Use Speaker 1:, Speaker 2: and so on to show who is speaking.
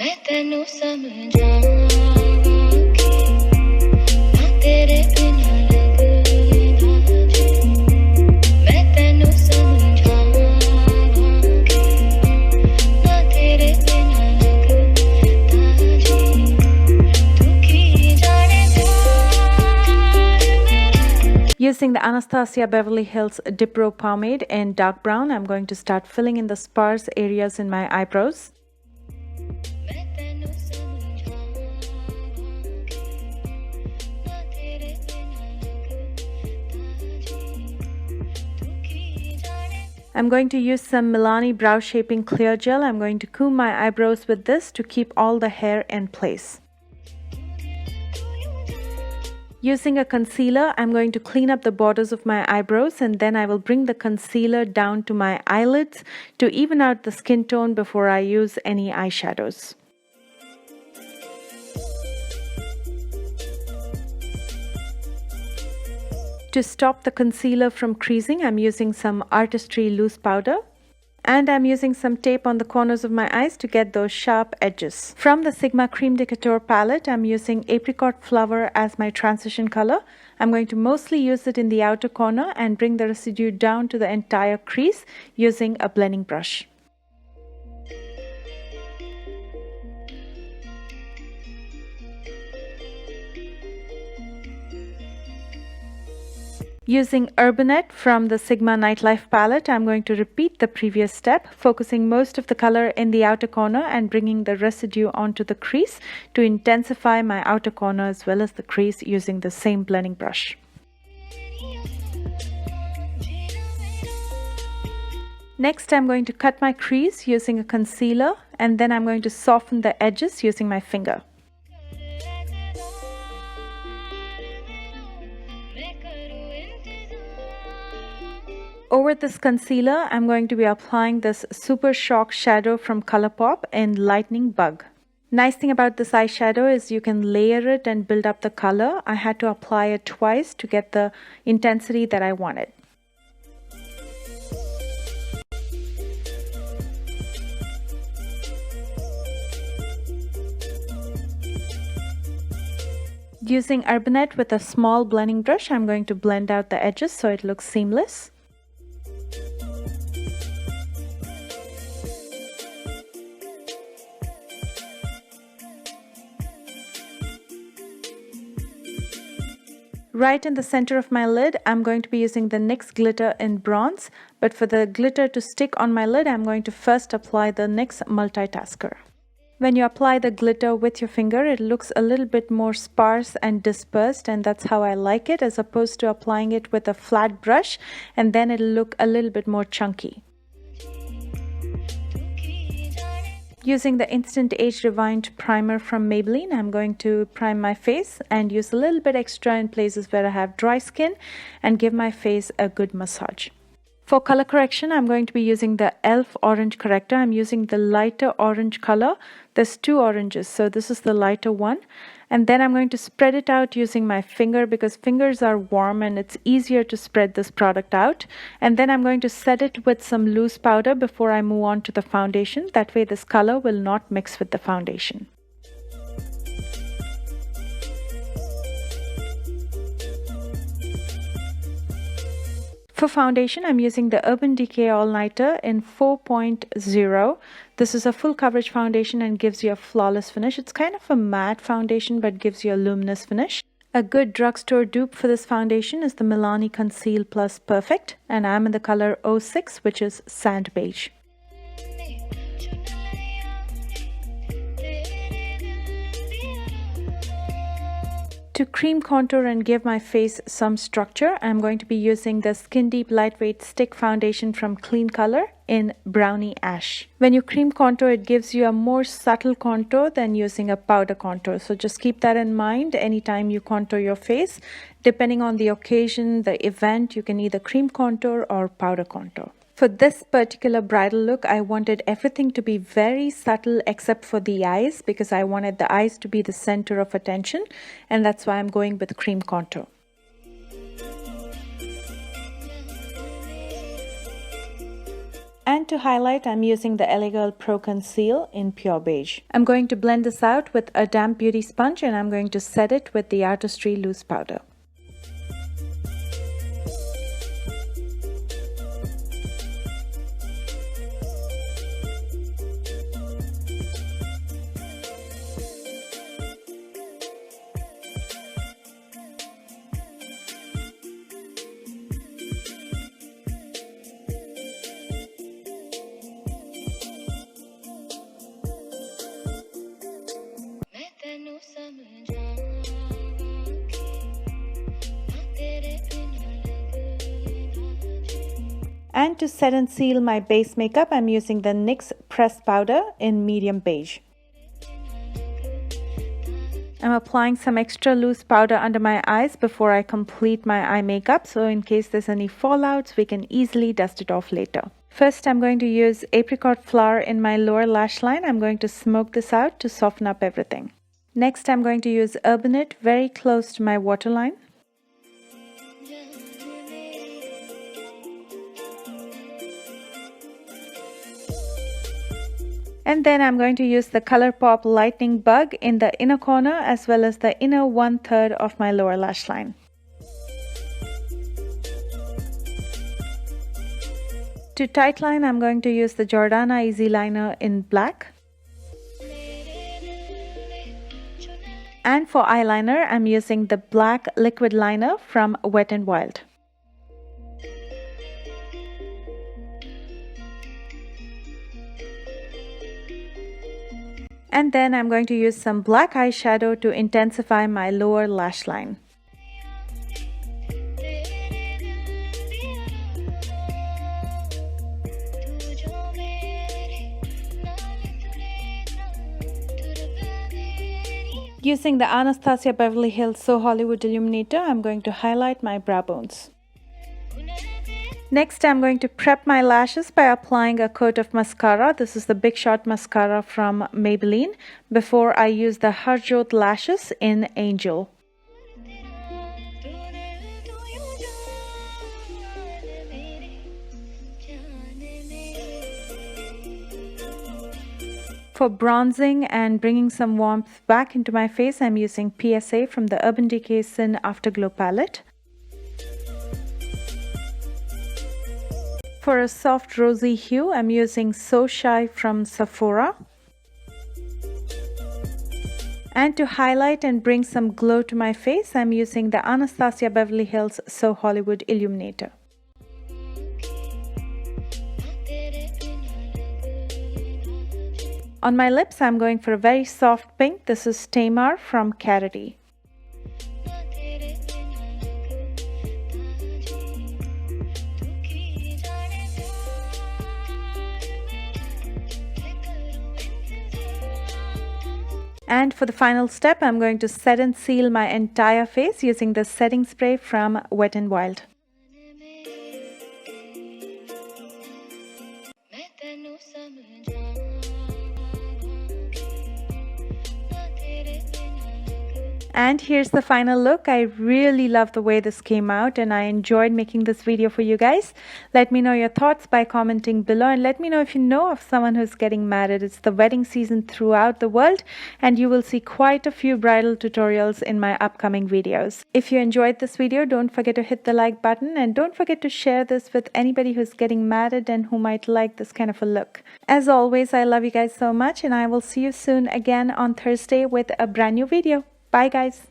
Speaker 1: मैं तेनू समझावांगी ना तेरे बिना लगदा जी मैं तेनू समझावांगी ना तेरे बिना लगदा जी तू की जाने प्यार मेरा.
Speaker 2: Using the Anastasia Beverly Hills Dip Brow Pomade in dark brown, I'm going to start filling in the sparse areas in my eyebrows.
Speaker 1: मैं तेनू समझावांगी ना तेरे बिना लगदा जी तू की जाने.
Speaker 2: I'm going to use some Milani Brow Shaping Clear Gel. I'm going to comb my eyebrows with this to keep all the hair in place. Using a concealer, I'm going to clean up the borders of my eyebrows, and then I will bring the concealer down to my eyelids to even out the skin tone before I use any eyeshadows. To stop the concealer from creasing, I'm using some Artistry loose powder. And I'm using some tape on the corners of my eyes to get those sharp edges. From the Sigma Cream de Couture palette, I'm using Apricot Flower as my transition color. I'm going to mostly use it in the outer corner and bring the residue down to the entire crease using a blending brush. Using Urbanet from the Sigma Nightlife palette, I'm going to repeat the previous step, focusing most of the color in the outer corner and bringing the residue onto the crease to intensify my outer corner as well as the crease using the same blending brush. Next, I'm going to cut my crease using a concealer, and then I'm going to soften the edges using my finger. Over this concealer, I'm going to be applying this Super Shock shadow from ColourPop in Lightning Bug. Nice thing about this eyeshadow is you can layer it and build up the color. I had to apply it twice to get the intensity that I wanted. Using Urbanet with a small blending brush, I'm going to blend out the edges so it looks seamless. Right in the center of my lid, I'm going to be using the NYX glitter in bronze, but for the glitter to stick on my lid, I'm going to first apply the NYX Multitasker. When you apply the glitter with your finger, it looks a little bit more sparse and dispersed, and that's how I like it, as opposed to applying it with a flat brush, and then it'll look a little bit more chunky. Using the Instant Age Rewind primer from Maybelline, I'm going to prime my face and use a little bit extra in places where I have dry skin and give my face a good massage. For color correction, I'm going to be using the e.l.f. orange corrector. I'm using the lighter orange color. There's two oranges, so this is the lighter one. And then I'm going to spread it out using my finger because fingers are warm and it's easier to spread this product out. And then I'm going to set it with some loose powder before I move on to the foundation. That way this color will not mix with the foundation. For foundation, I'm using the Urban Decay All Nighter in 4.0. This is a full coverage foundation and gives you a flawless finish. It's kind of a matte foundation but gives you a luminous finish. A good drugstore dupe for this foundation is the Milani Conceal Plus Perfect, and I'm in the color 06, which is Sand Beige. To cream contour and give my face some structure, I'm going to be using the Skin Deep Lightweight Stick Foundation from Clean Color in Brownie Ash. When you cream contour, it gives you a more subtle contour than using a powder contour. So just keep that in mind anytime you contour your face. Depending on the occasion, the event, you can either cream contour or powder contour. For this particular bridal look, I wanted everything to be very subtle except for the eyes because I wanted the eyes to be the center of attention, and that's why I'm going with cream contour. And to highlight, I'm using the LA Girl Pro Conceal in Pure Beige. I'm going to blend this out with a damp beauty sponge and I'm going to set it with the Artistry Loose Powder. And to set and seal my base makeup, I'm using the NYX Pressed Powder in Medium Beige. I'm applying some extra loose powder under my eyes before I complete my eye makeup, so in case there's any fallouts, we can easily dust it off later. First, I'm going to use apricot flower in my lower lash line. I'm going to smoke this out to soften up everything. Next, I'm going to use Urbanite very close to my waterline. And then I'm going to use the ColourPop Lightning Bug in the inner corner as well as the inner 1/3 of my lower lash line. To tightline, I'm going to use the Jordana Easy Liner in black. And for eyeliner, I'm using the black liquid liner from Wet n Wild. And then I'm going to use some black eyeshadow to intensify my lower lash line. Using the Anastasia Beverly Hills So Hollywood Illuminator, I'm going to highlight my brow bones. Next, I'm going to prep my lashes by applying a coat of mascara. This is the Big Shot mascara from Maybelline before I use the Harjot lashes in Angel. For bronzing and bringing some warmth back into my face, I'm using PSA from the Urban Decay Sin Afterglow palette. For a soft rosy hue, I'm using So Shy from Sephora. And to highlight and bring some glow to my face, I'm using the Anastasia Beverly Hills So Hollywood Illuminator. On my lips, I'm going for a very soft pink. This is Tamar from Carity. And for the final step, I'm going to set and seal my entire face using the setting spray from Wet n Wild. And here's the final look. I really love the way this came out and I enjoyed making this video for you guys. Let me know your thoughts by commenting below and let me know if you know of someone who's getting married. It's the wedding season throughout the world and you will see quite a few bridal tutorials in my upcoming videos. If you enjoyed this video, don't forget to hit the like button and don't forget to share this with anybody who's getting married and who might like this kind of a look. As always, I love you guys so much and I will see you soon again on Thursday with a brand new video. Bye guys.